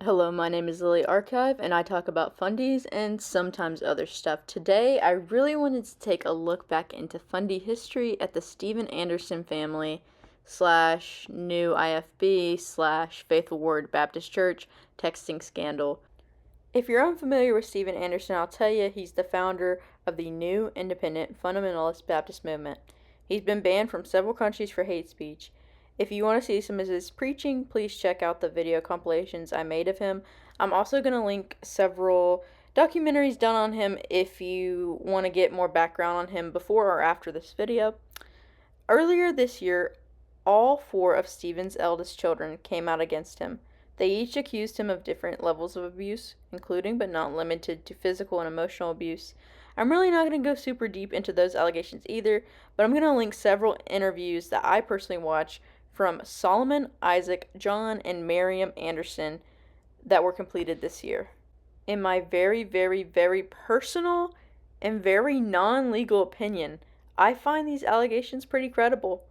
Hello, my name is Lily Archive, and I talk about fundies and sometimes other stuff. Today, I really wanted to take a look back into Fundie history at the Steven Anderson family / new IFB / Faithful Word Baptist Church texting scandal. If you're unfamiliar with Steven Anderson, I'll tell you he's the founder of the new Independent Fundamentalist Baptist movement. He's been banned from several countries for hate speech. If you want to see some of his preaching, please check out the video compilations I made of him. I'm also going to link several documentaries done on him if you want to get more background on him before or after this video. Earlier this year, all 4 of Stephen's eldest children came out against him. They each accused him of different levels of abuse, including but not limited to physical and emotional abuse. I'm really not going to go super deep into those allegations either, but I'm going to link several interviews that I personally watched from Solomon, Isaac, John, and Miriam Anderson that were completed this year. In my very, very, very personal and very non-legal opinion, I find these allegations pretty credible.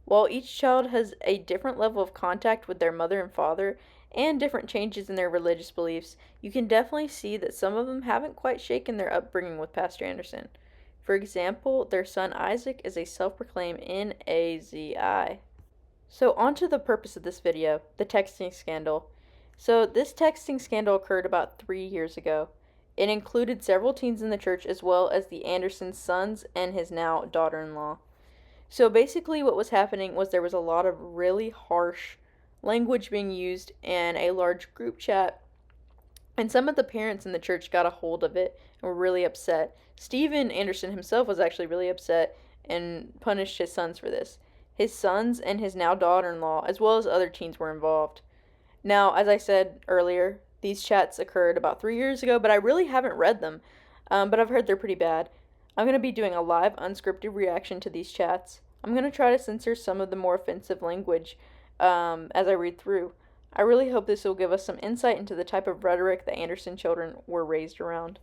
While each child has a different level of contact with their mother and father, and different changes in their religious beliefs, you can definitely see that some of them haven't quite shaken their upbringing with Pastor Anderson. For example, their son Isaac is a self-proclaimed NAZI. So on to the purpose of this video, the texting scandal. So this texting scandal occurred about 3 years ago. It included several teens in the church as well as the Anderson sons and his now daughter-in-law. So basically what was happening was there was a lot of really harsh language being used in a large group chat, and some of the parents in the church got a hold of it and were really upset. Steven Anderson himself was actually really upset and punished his sons for this. His sons and his now daughter-in-law, as well as other teens, were involved. Now, as I said earlier, these chats occurred about 3 years ago, but I really haven't read them, but I've heard they're pretty bad. I'm going to be doing a live, unscripted reaction to these chats. I'm going to try to censor some of the more offensive language as I read through. I really hope this will give us some insight into the type of rhetoric the Anderson children were raised around.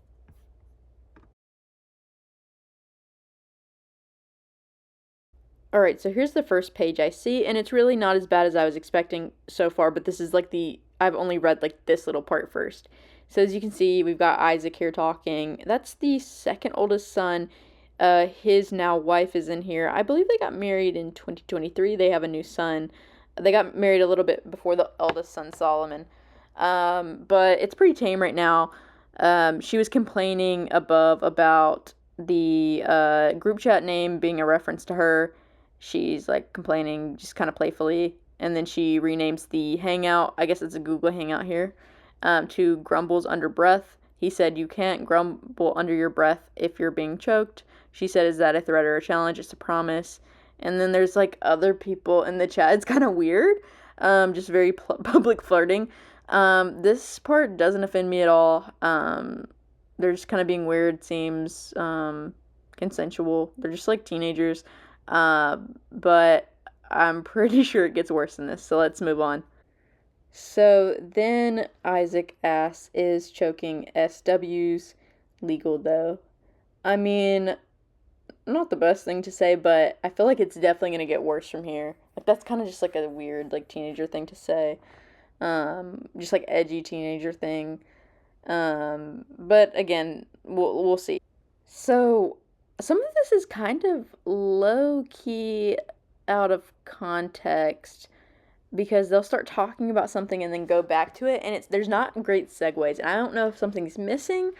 Alright, so here's the first page I see, and it's really not as bad as I was expecting so far, but this is like I've only read like this little part first. So as you can see, we've got Isaac here talking. That's the second oldest son. His now wife is in here. I believe they got married in 2023. They have a new son. They got married a little bit before the eldest son, Solomon. But it's pretty tame right now. She was complaining above about the group chat name being a reference to her. She's like complaining just kind of playfully, and then she renames the hangout, I guess it's a Google hangout here, to grumbles under breath. He said, "You can't grumble under your breath if you're being choked." She said, "Is that a threat or a challenge? It's a promise." And then there's like other people in the chat. It's kind of weird, just very public flirting. This part doesn't offend me at all. They're just kind of being weird, seems consensual. They're just like teenagers. But I'm pretty sure it gets worse than this, so let's move on. So then Isaac asks, "Is choking SWs legal though?" I mean, not the best thing to say, but I feel like it's definitely going to get worse from here. Like, that's kind of just like a weird like teenager thing to say. Just like edgy teenager thing. But again, we'll see. So some of this is kind of low-key out of context because they'll start talking about something and then go back to it, and there's not great segues, and I don't know if something's missing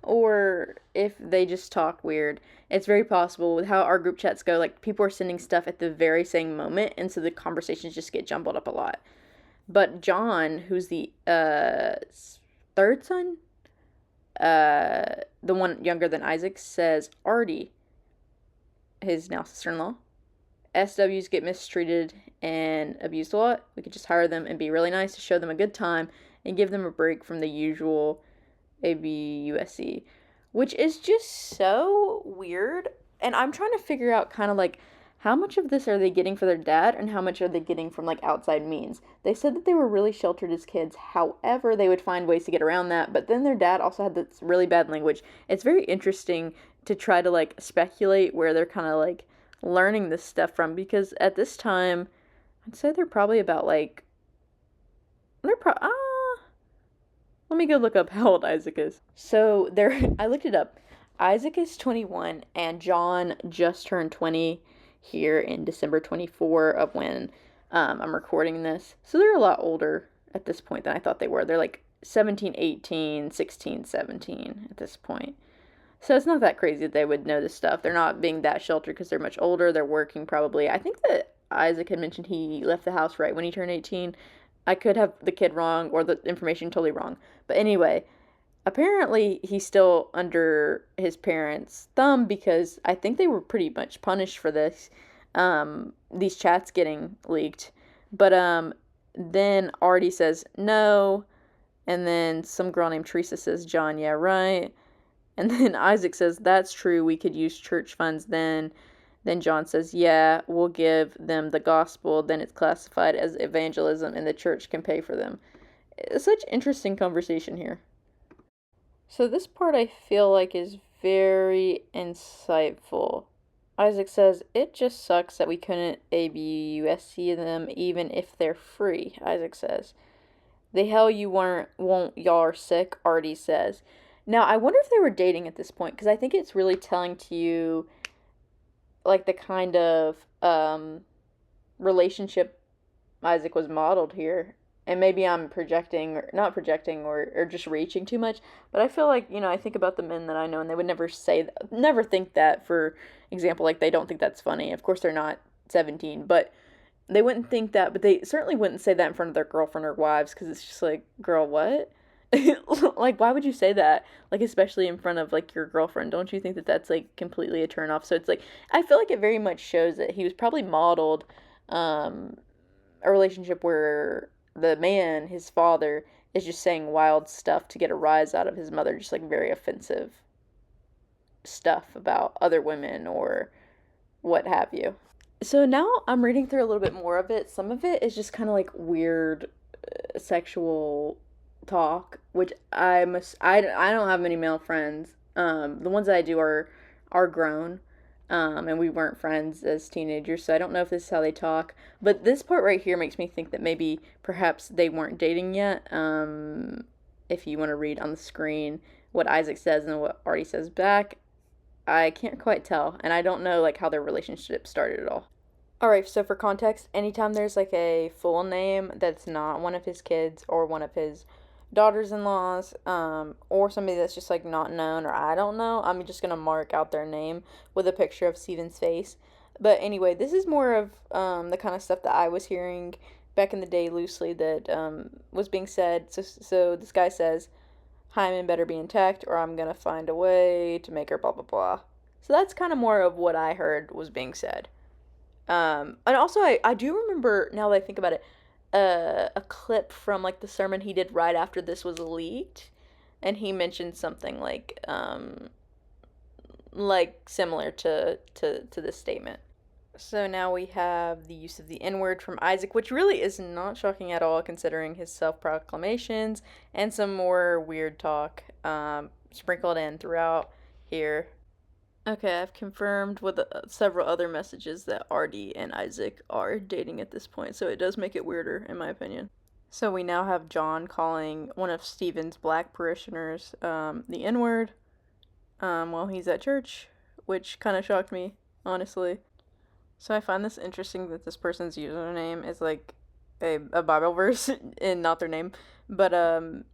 or if they just talk weird. It's very possible with how our group chats go, like people are sending stuff at the very same moment, and so the conversations just get jumbled up a lot. But John, who's the third son, the one younger than Isaac, says Artie, his now sister-in-law, SWs get mistreated and abused a lot. We could just hire them and be really nice to show them a good time and give them a break from the usual ABUSC, which is just so weird. And I'm trying to figure out kind of like how much of this are they getting for their dad and how much are they getting from like outside means. They said that they were really sheltered as kids. However, they would find ways to get around that. But then their dad also had this really bad language. It's very interesting to try to like speculate where they're kind of like learning this stuff from, because at this time I'd say they're probably about like they're Let me go look up how old Isaac is. So I looked it up. Isaac is 21 and John just turned 20 here in December 24 of when I'm recording this. So they're a lot older at this point than I thought they were. They're like 17, 18, 16, 17 at this point. So it's not that crazy that they would know this stuff. They're not being that sheltered because they're much older. They're working probably. I think that Isaac had mentioned he left the house right when he turned 18. I could have the kid wrong or the information totally wrong. But anyway, apparently he's still under his parents' thumb because I think they were pretty much punished for this, these chats getting leaked. But then Artie says no, and then some girl named Teresa says, John, yeah, right. And then Isaac says, that's true, we could use church funds then. Then John says, yeah, we'll give them the gospel, then it's classified as evangelism and the church can pay for them. It's such interesting conversation here. So this part I feel like is very insightful. Isaac says, it just sucks that we couldn't ABUSC them even if they're free, Isaac says. The hell you won't, y'all are sick, Artie says. Now, I wonder if they were dating at this point, because I think it's really telling to you, like, the kind of relationship Isaac was modeled here. And maybe I'm projecting, or not projecting, or just reaching too much. But I feel like, I think about the men that I know, and they would never never think that, for example, like, they don't think that's funny. Of course, they're not 17, but they wouldn't think that, but they certainly wouldn't say that in front of their girlfriend or wives, because it's just like, girl, what? Like, why would you say that? Like, especially in front of, like, your girlfriend. Don't you think that that's, like, completely a turnoff? So it's, like, I feel like it very much shows that he was probably modeled a relationship where the man, his father, is just saying wild stuff to get a rise out of his mother. Just, like, very offensive stuff about other women or what have you. So now I'm reading through a little bit more of it. Some of it is just kind of, like, weird sexual talk, which I don't have many male friends. The ones that I do are grown, and we weren't friends as teenagers, so I don't know if this is how they talk. But this part right here makes me think that maybe perhaps they weren't dating yet. If you want to read on the screen what Isaac says and what Artie says back, I can't quite tell, and I don't know, like, how their relationship started at all. Alright, so for context, anytime there's, like, a full name that's not one of his kids or one of his daughters-in-laws, or somebody that's just, like, not known, or I don't know, I'm just gonna mark out their name with a picture of Steven's face. But anyway, this is more of the kind of stuff that I was hearing back in the day loosely that was being said. So this guy says, Hyman better be intact or I'm gonna find a way to make her blah blah blah. So that's kind of more of what I heard was being said. And also I do remember, now that I think about it, a clip from, like, the sermon he did right after this was leaked, and he mentioned something like similar to this statement. So now we have the use of the N-word from Isaac, which really is not shocking at all considering his self-proclamations, and some more weird talk sprinkled in throughout here. Okay, I've confirmed with several other messages that Artie and Isaac are dating at this point, so it does make it weirder, in my opinion. So we now have John calling one of Stephen's black parishioners the N-word while he's at church, which kind of shocked me, honestly. So I find this interesting that this person's username is, like, a Bible verse and not their name. But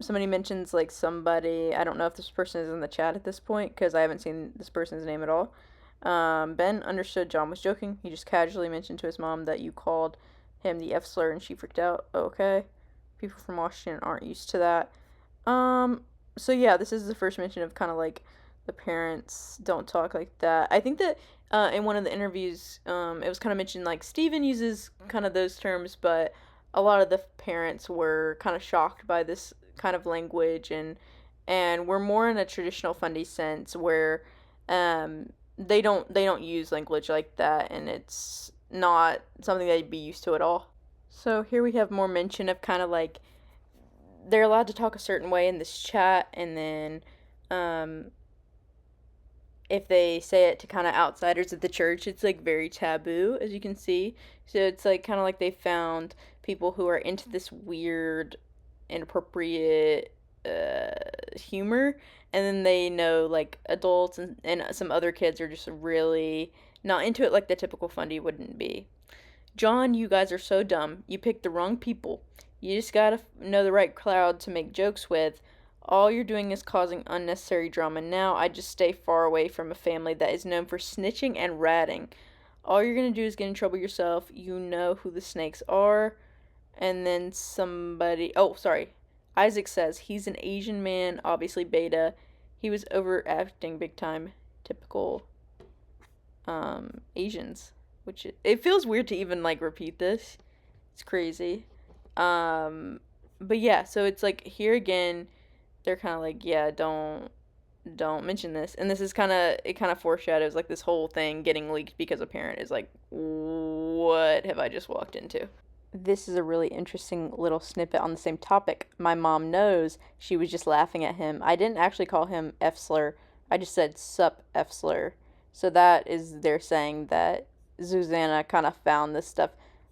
somebody mentions, like, somebody, I don't know if this person is in the chat at this point because I haven't seen this person's name at all. Ben understood John was joking. He just casually mentioned to his mom that you called him the F slur and she freaked out. Okay. People from Washington aren't used to that. So yeah, this is the first mention of kind of, like, the parents don't talk like that. I think that in one of the interviews, it was kind of mentioned, like, Stephen uses kind of those terms, but a lot of the parents were kind of shocked by this kind of language, and we're more in a traditional Fundie sense where they don't use language like that, and it's not something they'd be used to at all. So here we have more mention of kind of, like, they're allowed to talk a certain way in this chat, and then if they say it to kind of outsiders at the church, it's, like, very taboo, as you can see. So it's, like, kind of like they found people who are into this weird, inappropriate humor, and then they know like adults and some other kids are just really not into it like the typical Fundie wouldn't be. John, you guys are so dumb. You picked the wrong people. You just gotta know the right crowd to make jokes with. All you're doing is causing unnecessary drama. Now I just stay far away from a family that is known for snitching and ratting. All you're gonna do is get in trouble yourself. You know who the snakes are. And then somebody. Oh, sorry. Isaac says he's an Asian man, obviously beta. He was overacting big time. Typical Asians. Which it feels weird to even like repeat this. It's crazy. But yeah, so it's like here again, they're kind of like, yeah, don't mention this. And this is it kind of foreshadows like this whole thing getting leaked because a parent is like, what have I just walked into? This is a really interesting little snippet on the same topic. My mom knows. She was just laughing at him. I didn't actually call him F slur. I just said sup F slur. So that is they're saying that Susanna kind of found this stuff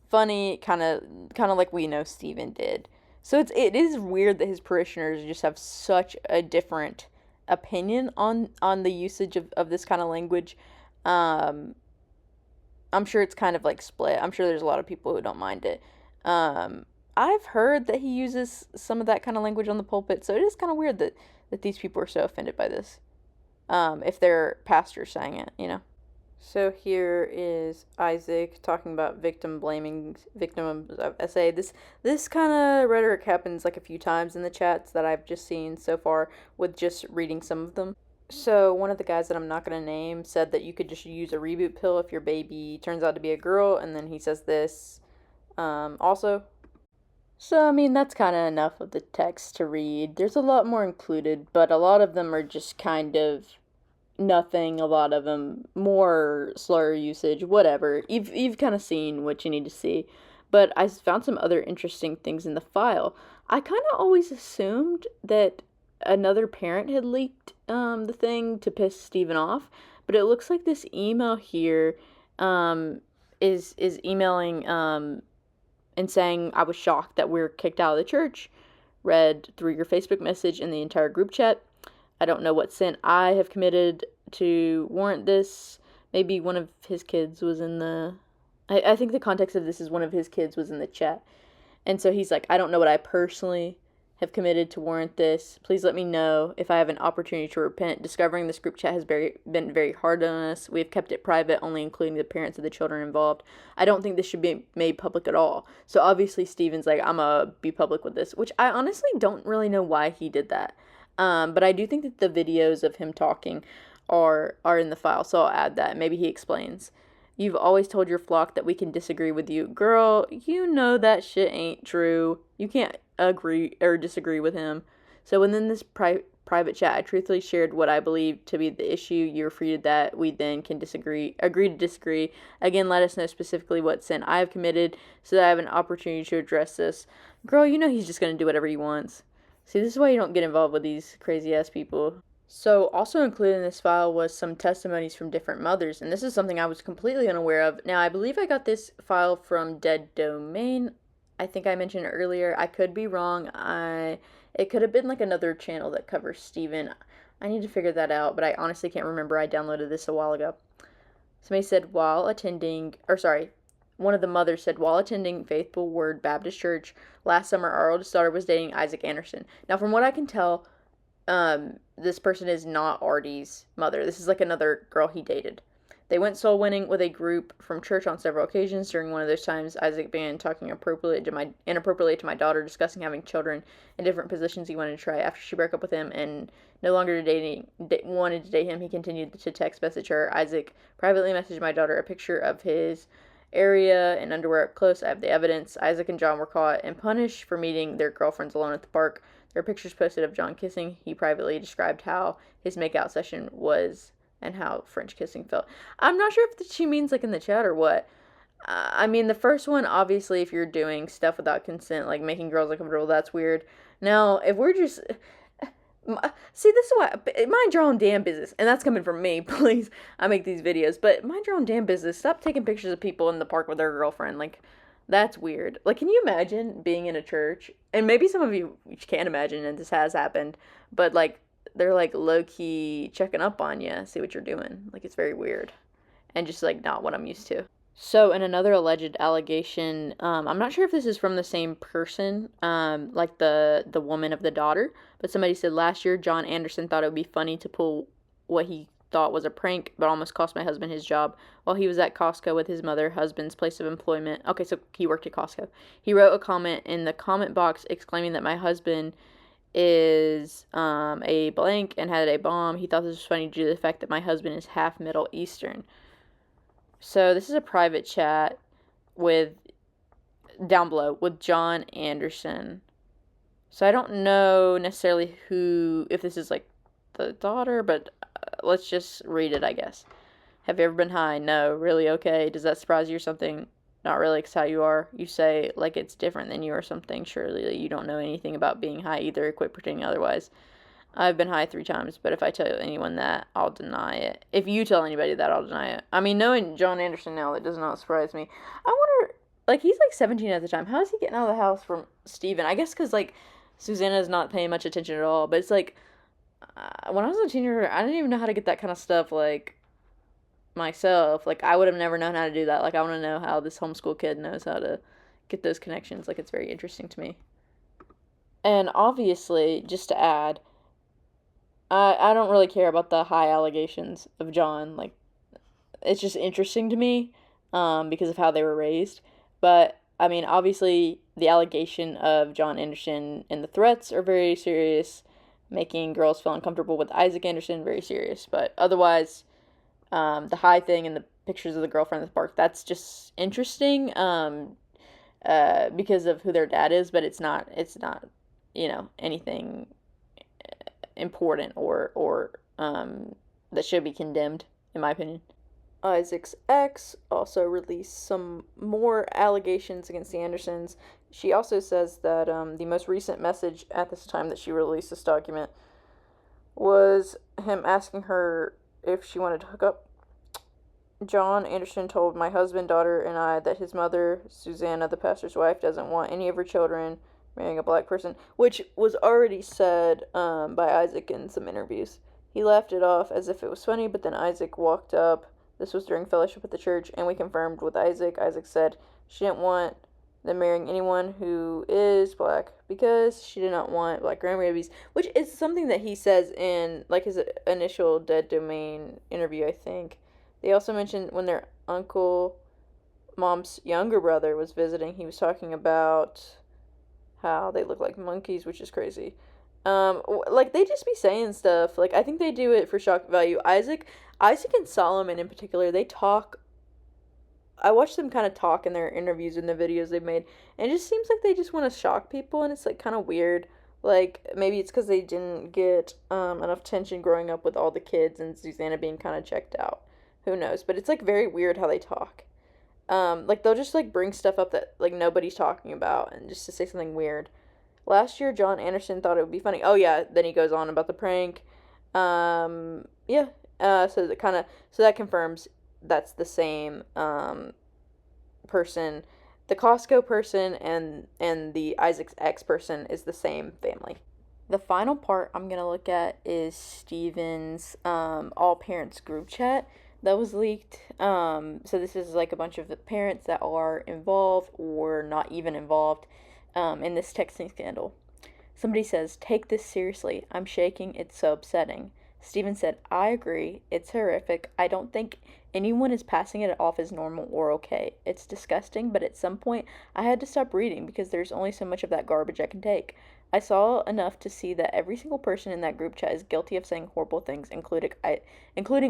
funny, kind of like we know Steven did. So it is weird that his parishioners just have such a different opinion on the usage of this kind of language. I'm sure it's kind of like split. I'm sure there's a lot of people who don't mind it. I've heard that he uses some of that kind of language on the pulpit, so it is kind of weird that these people are so offended by this. If their pastor's saying it, you know. So here is Isaac talking about victims of SA. This kind of rhetoric happens like a few times in the chats that I've just seen so far with just reading some of them. So one of the guys that I'm not going to name said that you could just use a reboot pill if your baby turns out to be a girl, and then he says this also. So, I mean, that's kind of enough of the text to read. There's a lot more included, but a lot of them are just kind of nothing. A lot of them more slur usage, whatever. You've kind of seen what you need to see. But I found some other interesting things in the file. I kind of always assumed that another parent had leaked the thing to piss Steven off, but it looks like this email here is emailing and saying, I was shocked that we're kicked out of the church, read through your Facebook message in the entire group chat. I don't know what sin I have committed to warrant this. Maybe one of his kids was in the... I think the context of this is one of his kids was in the chat. And so he's like, I don't know what I personally have committed to warrant this. Please let me know if I have an opportunity to repent. Discovering this group chat has been very hard on us. We have kept it private, only including the parents of the children involved. I don't think this should be made public at all. So obviously Steven's like, I'm gonna be public with this, which I honestly don't really know why he did that. But I do think that the videos of him talking are in the file, so I'll add that. Maybe he explains. You've always told your flock that we can disagree with you. Girl, you know that shit ain't true. You can't agree or disagree with him. So within this private chat, I truthfully shared what I believe to be the issue. You refuted that. We then can agree to disagree. Again, let us know specifically what sin I have committed so that I have an opportunity to address this. Girl, you know he's just going to do whatever he wants. See, this is why you don't get involved with these crazy-ass people. So, also included in this file was some testimonies from different mothers, and this is something I was completely unaware of. Now, I believe I got this file from Dead Domain. I think I mentioned it earlier. I could be wrong. It could have been like another channel that covers Steven. I need to figure that out, but I honestly can't remember. I downloaded this a while ago. Somebody said one of the mothers said, while attending Faithful Word Baptist Church last summer, our oldest daughter was dating Isaac Anderson. Now, from what I can tell, this person is not Artie's mother. This is like another girl he dated. They went soul winning with a group from church on several occasions. During one of those times, Isaac began talking inappropriately to my daughter, discussing having children in different positions he wanted to try. After she broke up with him and no longer wanted to date him, he continued to text message her. Isaac privately messaged my daughter a picture of his area and underwear up close. I have the evidence. Isaac and John were caught and punished for meeting their girlfriends alone at the park. There are pictures posted of John kissing. He privately described how his makeout session was and how French kissing felt. I'm not sure if she means like in the chat or what. I mean, the first one, obviously, if you're doing stuff without consent, like making girls uncomfortable, that's weird. Now, if we're just... See, this is why... Mind your own damn business. And that's coming from me, please. I make these videos. But mind your own damn business. Stop taking pictures of people in the park with their girlfriend. Like, That's weird. Like, can you imagine being in a church? And maybe some of you can't imagine, and this has happened, but like, they're like low key checking up on you, see what you're doing. Like, it's very weird. And just like not what I'm used to. So, in another alleged allegation, I'm not sure if this is from the same person, like the woman of the daughter, but somebody said last year John Anderson thought it would be funny to pull what he thought was a prank, but almost cost my husband his job while he was at Costco with his mother, husband's place of employment. Okay, so he worked at Costco. He wrote a comment in the comment box exclaiming that my husband is a blank and had a bomb. He thought this was funny due to the fact that my husband is half Middle Eastern. So this is a private chat with, down below, with John Anderson. So I don't know necessarily if this is like the daughter, but let's just read it, I guess. Have you ever been high? No. Really? Okay. Does that surprise you or something? Not really, 'cause how you are. You say like it's different than you or something. Surely you don't know anything about being high either. Quit pretending otherwise. I've been high 3 times, but if I tell anyone that, I'll deny it. If you tell anybody that, I'll deny it. I mean, knowing John Anderson now, that does not surprise me. I wonder, like, he's like 17 at the time. How is he getting out of the house from Steven? I guess because, like, Susanna's not paying much attention at all. But it's like, when I was a teenager, I didn't even know how to get that kind of stuff, like, myself. Like, I would have never known how to do that. Like, I want to know how this homeschool kid knows how to get those connections. Like, it's very interesting to me. And obviously, just to add, I don't really care about the high allegations of John. Like, it's just interesting to me, because of how they were raised. But, I mean, obviously, the allegation of John Anderson and the threats are very serious. Making girls feel uncomfortable with Isaac Anderson, very serious. But otherwise, the high thing and the pictures of the girlfriend at the park, that's just interesting, because of who their dad is. But it's not, anything important or that should be condemned, in my opinion. Isaac's ex also released some more allegations against the Andersons. She also says that the most recent message at this time that she released this document was him asking her if she wanted to hook up. John Anderson told my husband, daughter, and I that his mother, Susanna, the pastor's wife, doesn't want any of her children marrying a black person, which was already said by Isaac in some interviews. He laughed it off as if it was funny, but then Isaac walked up. This was during fellowship at the church, and we confirmed with Isaac. Isaac said she didn't want them marrying anyone who is black because she did not want black grandbabies, which is something that he says in like his initial Dead Domain interview, I think. They also mentioned when their uncle, mom's younger brother, was visiting, he was talking about how they look like monkeys, which is crazy. Like, they just be saying stuff. Like, I think they do it for shock value. Isaac and Solomon in particular, they talk. I watch them kind of talk in their interviews and the videos they've made, and it just seems like they just want to shock people, and it's like kind of weird. Like, maybe it's because they didn't get enough attention growing up with all the kids and Susanna being kind of checked out. Who knows? But it's like very weird how they talk. Like, they'll just like bring stuff up that like nobody's talking about, and just to say something weird. Last year, John Anderson thought it would be funny. Oh yeah, then he goes on about the prank. Yeah. So that confirms that's the same person. The Costco person and the Isaac's ex person is the same family. The final part I'm gonna look at is Steven's all parents group chat that was leaked. So this is like a bunch of the parents that are involved or not even involved in this texting scandal. Somebody says, "Take this seriously. I'm shaking. It's so upsetting." Steven said, "I agree. It's horrific. I don't think anyone is passing it off as normal or okay. It's disgusting, but at some point I had to stop reading because there's only so much of that garbage I can take. I saw enough to see that every single person in that group chat is guilty of saying horrible things, including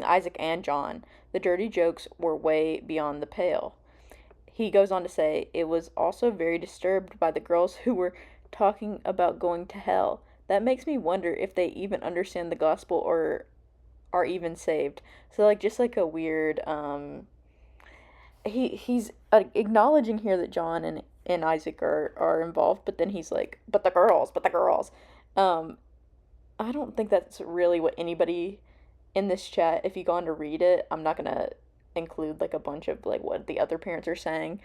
Isaac and John. The dirty jokes were way beyond the pale." He goes on to say, "It was also very disturbed by the girls who were talking about going to hell. That makes me wonder if they even understand the gospel or are even saved." So like just like a weird he's acknowledging here that John and Isaac are involved, but then he's like, but the girls. I don't think that's really what anybody in this chat, if you go on to read it, I'm not gonna include like a bunch of like what the other parents are saying.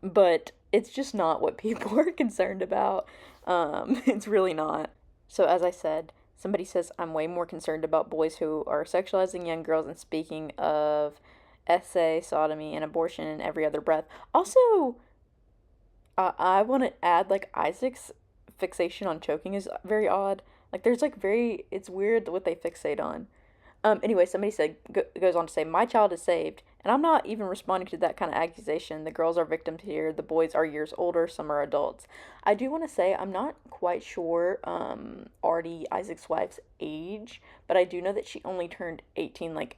but it's just not what people are concerned about. It's really not. So, as I said, somebody says, I'm way more concerned about boys who are sexualizing young girls and speaking of essay, sodomy, and abortion in every other breath. Also, I want to add, like, Isaac's fixation on choking is very odd. Like, there's, like, it's weird what they fixate on. Anyway, somebody goes on to say, my child is saved. And I'm not even responding to that kind of accusation. The girls are victims here. The boys are years older. Some are adults. I do want to say I'm not quite sure Artie, Isaac's wife's age, but I do know that she only turned 18 like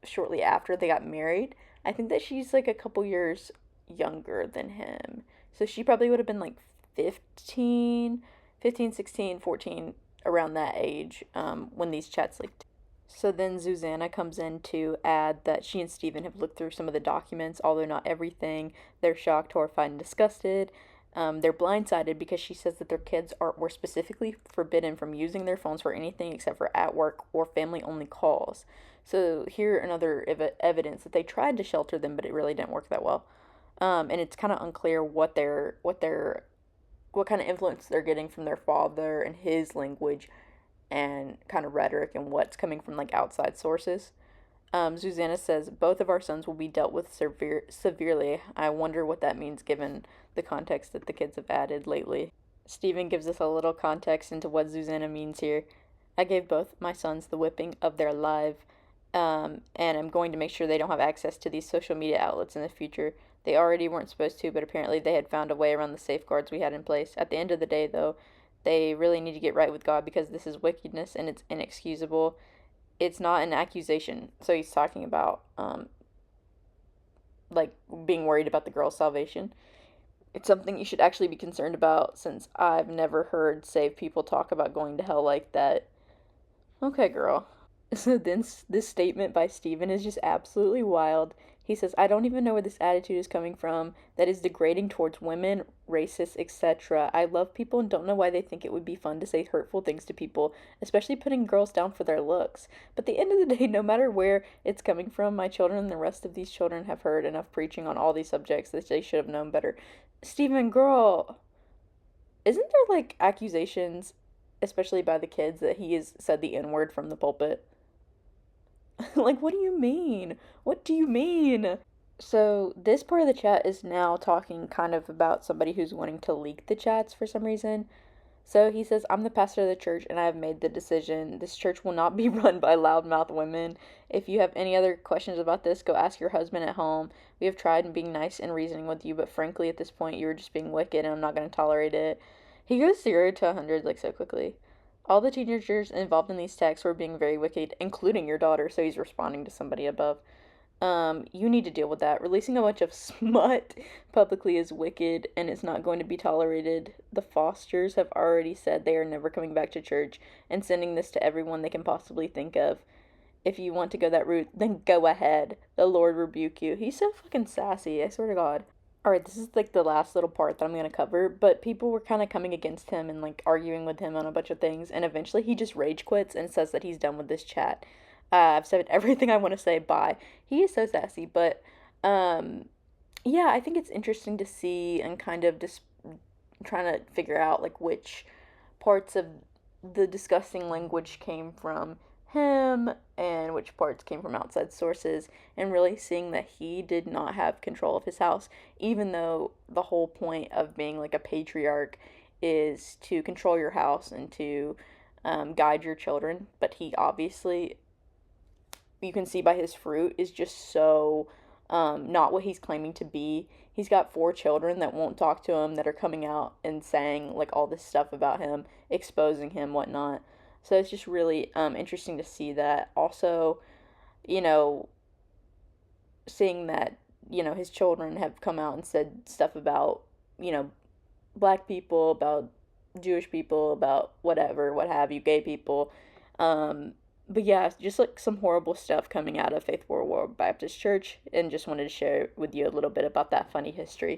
shortly after they got married. I think that she's like a couple years younger than him. So she probably would have been like 15, 15, 16, 14, around that age when these chats leaked. So then Susanna comes in to add that she and Stephen have looked through some of the documents, although not everything. They're shocked, horrified, and disgusted. They're blindsided because she says that their kids were specifically forbidden from using their phones for anything except for at work or family only calls. So here another evidence that they tried to shelter them, but it really didn't work that well. And it's kind of unclear what kind of influence they're getting from their father and his language and kind of rhetoric and what's coming from like outside sources. Susanna says both of our sons will be dealt with severely. I wonder what that means given the context that the kids have added lately. Stephen gives us a little context into what Susanna means here. I gave both my sons the whipping of their life, and I'm going to make sure they don't have access to these social media outlets in the future. They already weren't supposed to, but apparently they had found a way around the safeguards we had in place. At the end of the day, though, they really need to get right with God because this is wickedness and it's inexcusable. It's not an accusation. So he's talking about like being worried about the girl's salvation. It's something you should actually be concerned about since I've never heard saved people talk about going to hell like that. Okay, girl. So then this statement by Stephen is just absolutely wild. He says, I don't even know where this attitude is coming from that is degrading towards women, racists, etc. I love people and don't know why they think it would be fun to say hurtful things to people, especially putting girls down for their looks. But at the end of the day, no matter where it's coming from, my children and the rest of these children have heard enough preaching on all these subjects that they should have known better. Stephen, girl, isn't there like accusations, especially by the kids, that he has said the N word from the pulpit? Like, what do you mean? What do you mean? So, this part of the chat is now talking kind of about somebody who's wanting to leak the chats for some reason. So, he says, I'm the pastor of the church and I have made the decision. This church will not be run by loudmouth women. If you have any other questions about this, go ask your husband at home. We have tried being nice and reasoning with you, but frankly, at this point, you are just being wicked and I'm not going to tolerate it. He goes 0 to 100 like so quickly. All the teenagers involved in these texts were being very wicked, including your daughter, so he's responding to somebody above. You need to deal with that. Releasing a bunch of smut publicly is wicked and it's not going to be tolerated. The Fosters have already said they are never coming back to church and sending this to everyone they can possibly think of. If you want to go that route, then go ahead. The Lord rebuke you. He's so fucking sassy, I swear to God. Alright, this is like the last little part that I'm gonna cover, but people were kind of coming against him and like arguing with him on a bunch of things, and eventually he just rage quits and says that he's done with this chat. I've said everything I want to say, bye. He is so sassy, but yeah, I think it's interesting to see and kind of just trying to figure out like which parts of the disgusting language came from him and which parts came from outside sources, and really seeing that he did not have control of his house, even though the whole point of being like a patriarch is to control your house and to guide your children. But he obviously, you can see by his fruit, is just so not what he's claiming to be. He's got 4 children that won't talk to him, that are coming out and saying like all this stuff about him, exposing him, whatnot. So it's just really interesting to see that. Also, you know, seeing that, you know, his children have come out and said stuff about, you know, black people, about Jewish people, about whatever, what have you, gay people. But yeah, just like some horrible stuff coming out of Faithful World Baptist Church, and just wanted to share with you a little bit about that funny history.